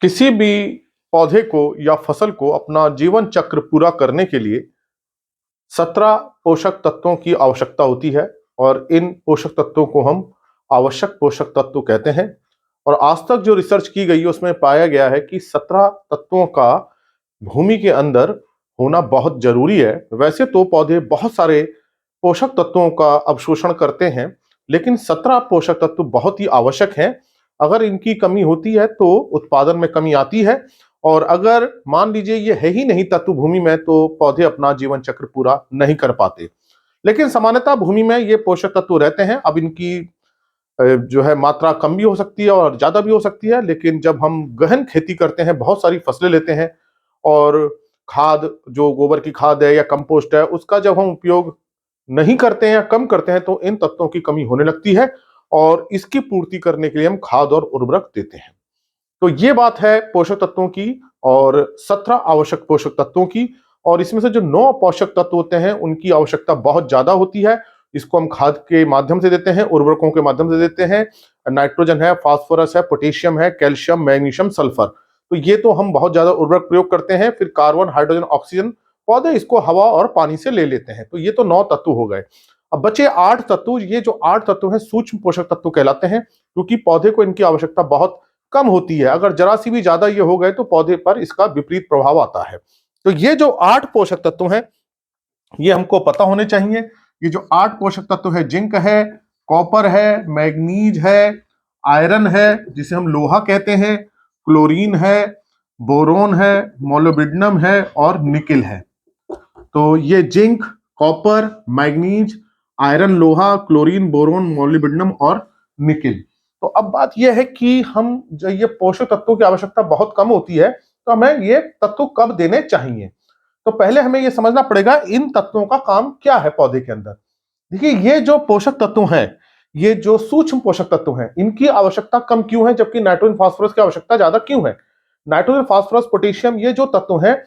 किसी भी पौधे को या फसल को अपना जीवन चक्र पूरा करने के लिए 17 पोषक तत्वों की आवश्यकता होती है और इन पोषक तत्वों को हम आवश्यक पोषक तत्व कहते हैं। और आज तक जो रिसर्च की गई है उसमें पाया गया है कि 17 तत्वों का भूमि के अंदर होना बहुत जरूरी है। वैसे तो पौधे बहुत सारे पोषक तत्वों का अवशोषण करते हैं, लेकिन 17 पोषक तत्व बहुत ही आवश्यक हैं। अगर इनकी कमी होती है तो उत्पादन में कमी आती है, और अगर मान लीजिए ये है ही नहीं तत्व भूमि में, तो पौधे अपना जीवन चक्र पूरा नहीं कर पाते। लेकिन सामान्यतः भूमि में ये पोषक तत्व रहते हैं। अब इनकी जो है मात्रा कम भी हो सकती है और ज्यादा भी हो सकती है, लेकिन जब हम गहन खेती करते हैं, बहुत सारी फसलें लेते हैं और खाद, जो गोबर की खाद है या कंपोस्ट है, उसका जब हम उपयोग नहीं करते हैं या कम करते हैं, तो इन तत्वों की कमी होने लगती है और इसकी पूर्ति करने के लिए हम खाद और उर्वरक देते हैं। तो ये बात है पोषक तत्वों की और 17 आवश्यक पोषक तत्वों की। और इसमें से जो 9 पोषक तत्व होते हैं उनकी आवश्यकता बहुत ज्यादा होती है। इसको हम खाद के माध्यम से देते हैं, उर्वरकों के माध्यम से देते हैं। नाइट्रोजन है, फास्फोरस है, पोटेशियम है, कैल्शियम, मैग्नीशियम, सल्फर। तो ये तो हम बहुत ज्यादा उर्वरक प्रयोग करते हैं। फिर कार्बन, हाइड्रोजन, ऑक्सीजन, पौधे इसको हवा और पानी से ले लेते हैं। तो ये तो 9 तत्व हो गए। अब बचे 8 तत्व। ये जो 8 तत्व हैं सूक्ष्म पोषक तत्व कहलाते हैं, क्योंकि पौधे को इनकी आवश्यकता बहुत कम होती है। अगर जरा सी भी ज्यादा ये हो गए तो पौधे पर इसका विपरीत प्रभाव आता है। तो ये जो 8 पोषक तत्व हैं ये हमको पता होने चाहिए। ये जो 8 पोषक तत्व है, जिंक है, कॉपर है, मैग्नीज है, आयरन है जिसे हम लोहा कहते हैं, क्लोरीन है, बोरोन है, मोलिब्डेनम है और निकिल है। तो ये जिंक, कॉपर, मैग्नीज, आयरन, लोहा, क्लोरीन, बोरोन, मोलिब्डेनम और निकिल। तो अब बात यह है कि हम जो ये पोषक तत्वों की आवश्यकता बहुत कम होती है, तो हमें ये तत्व कब देने चाहिए। तो पहले हमें ये समझना पड़ेगा इन तत्वों का काम क्या है पौधे के अंदर। देखिए, ये जो पोषक तत्व हैं, ये जो सूक्ष्म पोषक तत्व हैं, इनकी आवश्यकता कम क्यों है जबकि नाइट्रोजन, फास्फोरस की आवश्यकता ज्यादा क्यों है। नाइट्रोजन, फास्फोरस, पोटेशियम, ये जो तत्व हैं,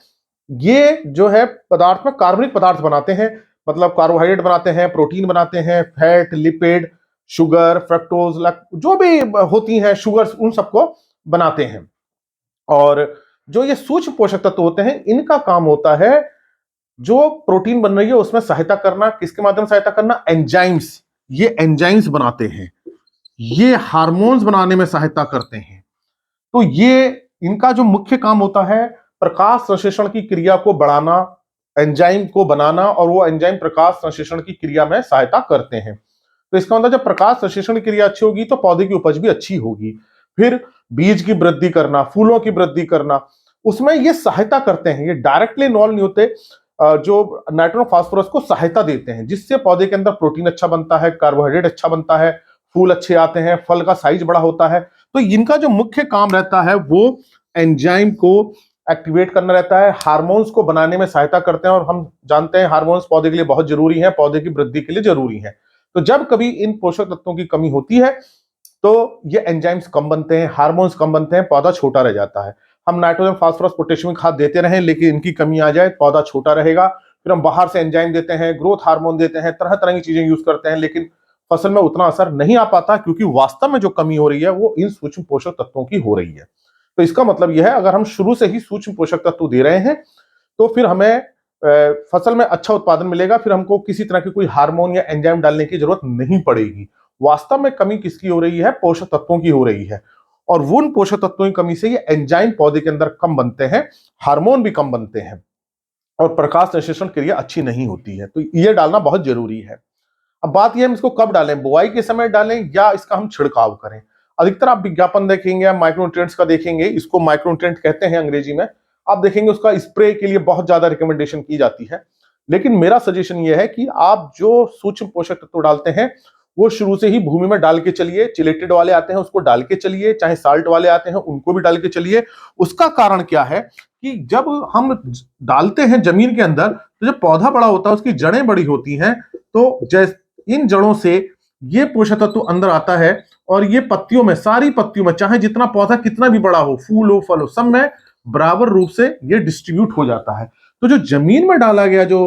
ये जो है पदार्थ में कार्बनिक पदार्थ बनाते हैं। मतलब कार्बोहाइड्रेट बनाते हैं, प्रोटीन बनाते हैं, फैट, लिपिड, शुगर, फ्रक्टोज, जो भी होती हैं शुगर्स, उन सबको बनाते हैं। और जो ये सूक्ष्म पोषक तत्व होते हैं, इनका काम होता है जो प्रोटीन बन रही है उसमें सहायता करना। किसके माध्यम से सहायता करना? एंजाइम्स। ये एंजाइम्स बनाते हैं, ये हार्मोन्स बनाने में सहायता करते हैं। तो ये इनका जो मुख्य काम होता है प्रकाश संश्लेषण की क्रिया को बढ़ाना, एंजाइम को बनाना, और वो एंजाइम प्रकाश संश्लेषण की क्रिया में सहायता करते हैं। तो इसका मतलब जब प्रकाश संश्लेषण की क्रिया अच्छी होगी तो पौधे की उपज भी अच्छी होगी। फिर बीज की वृद्धि करना, फूलों की वृद्धि करना, उसमें ये सहायता करते हैं। ये डायरेक्टली इन्वॉल्व नहीं होते, जो नाइट्रोजन, फास्फोरस को सहायता देते हैं, जिससे पौधे के अंदर प्रोटीन अच्छा बनता है, कार्बोहाइड्रेट अच्छा बनता है, फूल अच्छे आते हैं, फल का साइज बड़ा होता है। तो इनका जो मुख्य काम रहता है वो एंजाइम को एक्टिवेट करना रहता है, हार्मोन्स को बनाने में सहायता करते हैं। और हम जानते हैं हार्मोन्स पौधे के लिए बहुत जरूरी है, पौधे की वृद्धि के लिए जरूरी है। तो जब कभी इन पोषक तत्वों की कमी होती है तो ये एंजाइम्स कम बनते हैं, हार्मोन्स कम बनते हैं, पौधा छोटा रह जाता है। हम नाइट्रोजन, फास्फोरस, पोटेशियम खाद देते रहें, लेकिन इनकी कमी आ जाए, पौधा छोटा रहेगा। फिर हम बाहर से एंजाइम देते हैं, ग्रोथ हार्मोन देते हैं, तरह तरह की चीजें यूज करते हैं, लेकिन फसल में उतना असर नहीं आ पाता, क्योंकि वास्तव में जो कमी हो रही है वो इन सूक्ष्म पोषक तत्वों की हो रही है। तो इसका मतलब यह है, अगर हम शुरू से ही सूक्ष्म पोषक तत्व दे रहे हैं तो फिर हमें फसल में अच्छा उत्पादन मिलेगा। फिर हमको किसी तरह की कोई हार्मोन या एंजाइम डालने की जरूरत नहीं पड़ेगी। वास्तव में कमी किसकी हो रही है? पोषक तत्वों की हो रही है। और उन पोषक तत्वों की कमी से ये एंजाइम पौधे के अंदर कम बनते हैं, हार्मोन भी कम बनते हैं, और प्रकाश संश्लेषण क्रिया अच्छी नहीं होती है। तो ये डालना बहुत जरूरी है। अब बात यह, हम इसको कब डालें? बुआई के समय डालें या इसका हम छिड़काव करें? अधिकतर आप विज्ञापन देखेंगे, माइक्रोन्यूट्रिएंट्स का देखेंगे, इसको माइक्रोन्यूट्रिएंट कहते हैं अंग्रेजी में। आप देखेंगे उसका स्प्रे के लिए बहुत ज्यादा रिकमेंडेशन की जाती है। लेकिन मेरा सजेशन यह है कि आप जो सूक्ष्म पोषक तत्व डालते हैं वो शुरू से ही भूमि में डाल के चलिए। चिलेटेड वाले आते हैं उसको डाल के चलिए, चाहे साल्ट वाले आते हैं उनको भी डाल के चलिए। उसका कारण क्या है कि जब हम डालते हैं जमीन के अंदर, तो जब पौधा बड़ा होता है, उसकी जड़ें बड़ी होती हैं, तो जैसे इन जड़ों से ये पोषक तत्व अंदर आता है और ये पत्तियों में, सारी पत्तियों में, चाहे जितना पौधा कितना भी बड़ा हो, फूल हो, फल हो, सब में बराबर रूप से ये डिस्ट्रीब्यूट हो जाता है। तो जो जमीन में डाला गया जो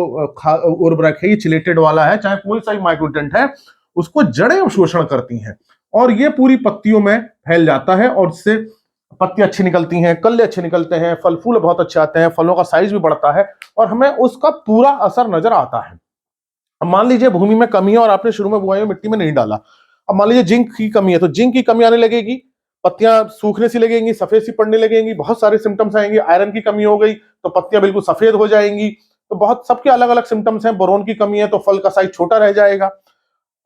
उर्वरक है, ये चिलेटेड वाला है, चाहे कोई सा भी माइक्रोन्यूट्रिएंट है, उसको जड़ें अवशोषण करती हैं और ये पूरी पत्तियों में फैल जाता है और इससे पत्ती अच्छी निकलती हैं, कल्ले अच्छे निकलते हैं, फल फूल बहुत अच्छे आते हैं, फलों का साइज भी बढ़ता है और हमें उसका पूरा असर नजर आता है। अब मान लीजिए भूमि में कमी है और आपने शुरू में बुआई में मिट्टी में नहीं डाला। अब मान लीजिए जिंक की कमी है, तो जिंक की कमी आने लगेगी, पत्तियां सूखने सी लगेंगी, सफेद सी पड़ने लगेंगी, बहुत सारे सिम्टम्स आएंगे। आयरन की कमी हो गई तो पत्तियां बिल्कुल सफेद हो जाएंगी। तो बहुत सबके अलग अलग सिम्टम्स हैं। बोरोन की कमी है तो फल का साइज छोटा रह जाएगा।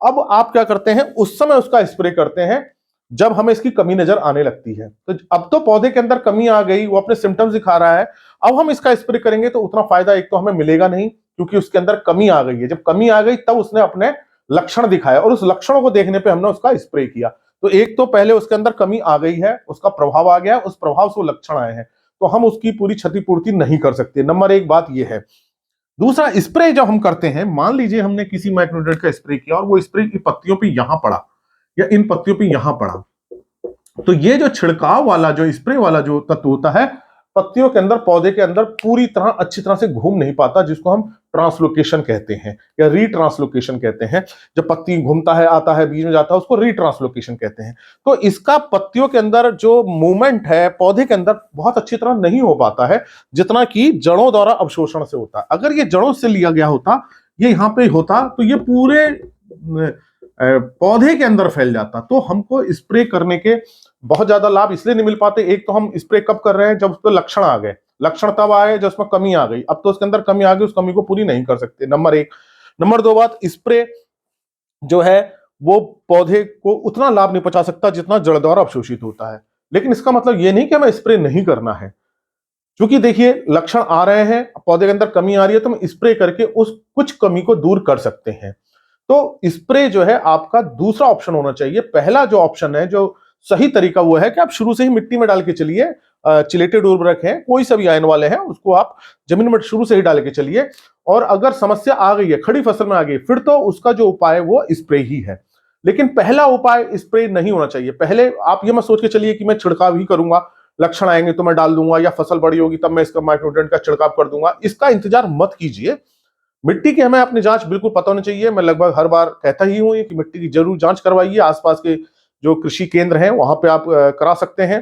अब आप क्या करते हैं, उस समय उसका स्प्रे करते हैं जब हमें इसकी कमी नजर आने लगती है। तो अब तो पौधे के अंदर कमी आ गई, वो अपने सिम्टम्स दिखा रहा है, अब हम इसका स्प्रे करेंगे तो उतना फायदा एक तो हमें मिलेगा नहीं, क्योंकि उसके अंदर कमी आ गई है। जब कमी आ गई तब उसने अपने लक्षण दिखाया और उस लक्षणों को देखने पे हमने उसका स्प्रे किया। तो एक तो पहले उसके अंदर कमी आ गई है, उसका प्रभाव आ गया, उस प्रभाव से वो लक्षण आए हैं, तो हम उसकी पूरी क्षतिपूर्ति नहीं कर सकते। नंबर एक बात यह है। दूसरा, स्प्रे जब हम करते हैं, मान लीजिए हमने किसी माइक्रोन्यूट्रिएंट का स्प्रे किया और वो स्प्रे की पत्तियों पे यहां पड़ा या इन पत्तियों पे यहां पड़ा, तो ये जो छिड़काव वाला जो स्प्रे वाला जो तत्व होता है पत्तियों के अंदर, पौधे के अंदर पूरी तरह अच्छी तरह से घूम नहीं पाता, जिसको हम ट्रांसलोकेशन कहते हैं या रीट्रांसलोकेशन कहते हैं। जब पत्ती घूमता है, आता है, बीज में जाता है, उसको रीट्रांसलोकेशन कहते हैं। तो इसका पत्तियों के अंदर जो मूवमेंट है पौधे के अंदर बहुत अच्छी तरह नहीं हो पाता है, जितना कि जड़ों द्वारा अवशोषण से होता है। अगर ये जड़ों से लिया गया होता, ये यहां पे होता, तो ये पूरे पौधे के अंदर फैल जाता। तो हमको स्प्रे करने के बहुत ज्यादा लाभ इसलिए नहीं मिल पाते। एक तो हम स्प्रे कब कर रहे हैं, जब उस पर लक्षण आ गए। लक्षण तब आए जब उसमें कमी आ गई। अब तो उसके अंदर कमी आ गई, उस कमी को पूरी नहीं कर सकते, नंबर एक। नंबर दो बात, स्प्रे जो है वो पौधे को उतना लाभ नहीं पहुंचा सकता जितना जड़ द्वारा अवशोषित होता है। लेकिन इसका मतलब यह नहीं कि हमें स्प्रे नहीं करना है, क्योंकि देखिए लक्षण आ रहे हैं, पौधे के अंदर कमी आ रही है, तो हम स्प्रे करके उस कुछ कमी को दूर कर सकते हैं। तो स्प्रे जो है आपका दूसरा ऑप्शन होना चाहिए। पहला जो ऑप्शन है, जो सही तरीका, वो है कि आप शुरू से ही मिट्टी में डाल के चलिए। चिलेटेड उर्वरक है, कोई सा भी आयन वाले हैं, उसको आप जमीन में शुरू से ही डाल के चलिए। और अगर समस्या आ गई है, खड़ी फसल में आ गई, फिर तो उसका जो उपाय है वो स्प्रे ही है। लेकिन पहला उपाय स्प्रे नहीं होना चाहिए। पहले आप ये मत सोच के चलिए कि मैं छिड़काव ही करूंगा, लक्षण आएंगे तो मैं डाल दूंगा, या फसल बड़ी होगी तब मैं इसका माइक्रोन्यूट्रिएंट का छिड़काव कर दूंगा। इसका इंतजार मत कीजिए। मिट्टी की हमें अपनी जांच बिल्कुल पता होनी चाहिए। मैं लगभग हर बार कहता ही हूं कि मिट्टी की जरूर जांच करवाइए। आसपास के जो कृषि केंद्र हैं वहां पे आप करा सकते हैं।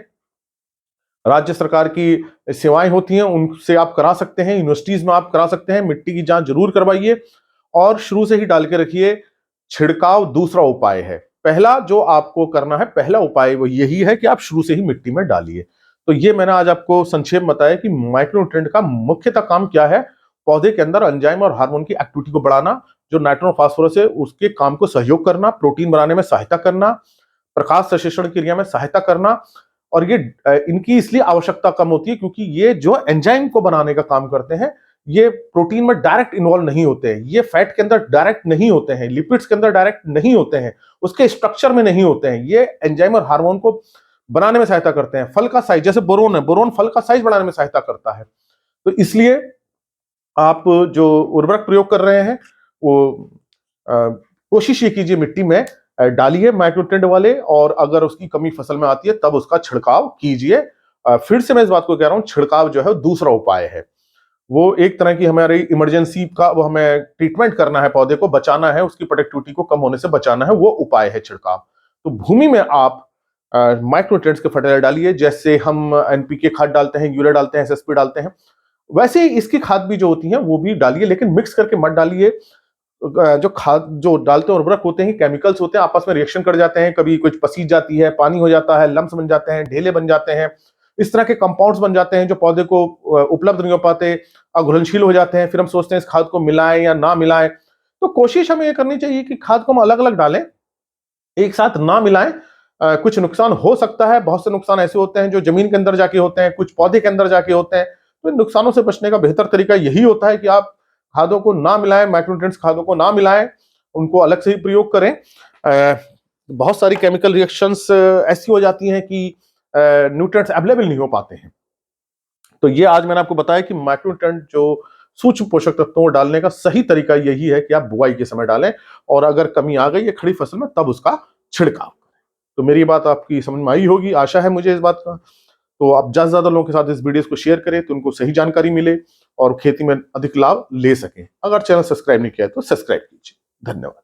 राज्य सरकार की सेवाएं होती हैं, उनसे आप करा सकते हैं। यूनिवर्सिटीज में आप करा सकते हैं। मिट्टी की जांच जरूर करवाइए और शुरू से ही डाल के रखिए। छिड़काव दूसरा उपाय है। पहला जो आपको करना है, पहला उपाय वो यही है कि आप शुरू से ही मिट्टी में डालिए। तो ये मैंने आज आपको संक्षेप में बताया कि माइक्रोन्यूट्रिएंट का मुख्यतः काम क्या है। पौधे के अंदर एंजाइम और हार्मोन की एक्टिविटी को बढ़ाना, जो नाइट्रोजन फास्फोरस है उसके काम को सहयोग करना, प्रोटीन बनाने में सहायता करना, प्रकाश संश्लेषण क्रिया में सहायता करना। और ये इनकी इसलिए आवश्यकता कम होती है क्योंकि ये जो एंजाइम को बनाने का काम करते हैं, ये प्रोटीन में डायरेक्ट इन्वॉल्व नहीं होते हैं, ये फैट के अंदर डायरेक्ट नहीं होते हैं, लिपिड्स के अंदर डायरेक्ट नहीं होते हैं, उसके स्ट्रक्चर में नहीं होते हैं। ये एंजाइम और हार्मोन को बनाने में सहायता करते हैं। फल का साइज, जैसे बोरोन है, बोरोन फल का साइज बढ़ाने में सहायता करता है। तो इसलिए आप जो उर्वरक प्रयोग कर रहे हैं वो कोशिश ये कीजिए मिट्टी में डालिए माइक्रोन्यूट्रिएंट वाले, और अगर उसकी कमी फसल में आती है तब उसका छिड़काव कीजिए। फिर से मैं इस बात को कह रहा हूं, छिड़काव जो है दूसरा उपाय है। वो एक तरह की हमारी इमरजेंसी का, वो हमें ट्रीटमेंट करना है, पौधे को बचाना है, उसकी प्रोडक्टिविटी को कम होने से बचाना है, वो उपाय है छिड़काव। तो भूमि में आप माइक्रोन्यूट्रिएंट्स के फर्टिलाइजर डालिए। जैसे हम एनपीके खाद डालते हैं, यूरिया डालते हैं, एसएसपी डालते हैं, वैसे ही इसकी खाद भी जो होती है वो भी डालिए, लेकिन मिक्स करके मत डालिए। जो खाद जो डालते हैं उर्वरक होते हैं, केमिकल्स होते हैं, आपस में रिएक्शन कर जाते हैं, कभी कुछ पसीज जाती है, पानी हो जाता है, लम्स बन जाते हैं, ढेले बन जाते हैं, इस तरह के कंपाउंड्स बन जाते हैं जो पौधे को उपलब्ध नहीं हो पाते, घुलनशील हो जाते हैं। फिर हम सोचते हैं इस खाद को मिलाएं या ना मिलाएं। तो कोशिश हमें ये करनी चाहिए कि खाद को हम अलग अलग डालें, एक साथ ना मिलाएं। कुछ नुकसान हो सकता है, बहुत से नुकसान ऐसे होते हैं जो जमीन के अंदर जाके होते हैं, कुछ पौधे के अंदर जाके होते हैं। तो इन नुकसानों से बचने का बेहतर तरीका यही होता है कि आप खादों को ना मिलाएं, माइक्रोन्यूट्रिएंट्स खादों को ना मिलाएं, उनको अलग से ही प्रयोग करें। बहुत सारी केमिकल रिएक्शंस ऐसी हो जाती हैं कि न्यूट्रिएंट्स अवेलेबल नहीं हो पाते हैं। तो ये आज मैंने आपको बताया कि माइक्रोन्यूट्रिएंट जो सूक्ष्म पोषक तत्वों को डालने का सही तरीका यही है कि आप बुआई के समय डालें, और अगर कमी आ गई है खड़ी फसल में तब उसका छिड़काव करें। तो मेरी बात आपकी समझ में आई होगी, आशा है मुझे इस बात का। तो आप ज्यादा से ज्यादा लोगों के साथ इस वीडियो को शेयर करें तो उनको सही जानकारी मिले और खेती में अधिक लाभ ले सकें। अगर चैनल सब्सक्राइब नहीं किया है तो सब्सक्राइब कीजिए। धन्यवाद।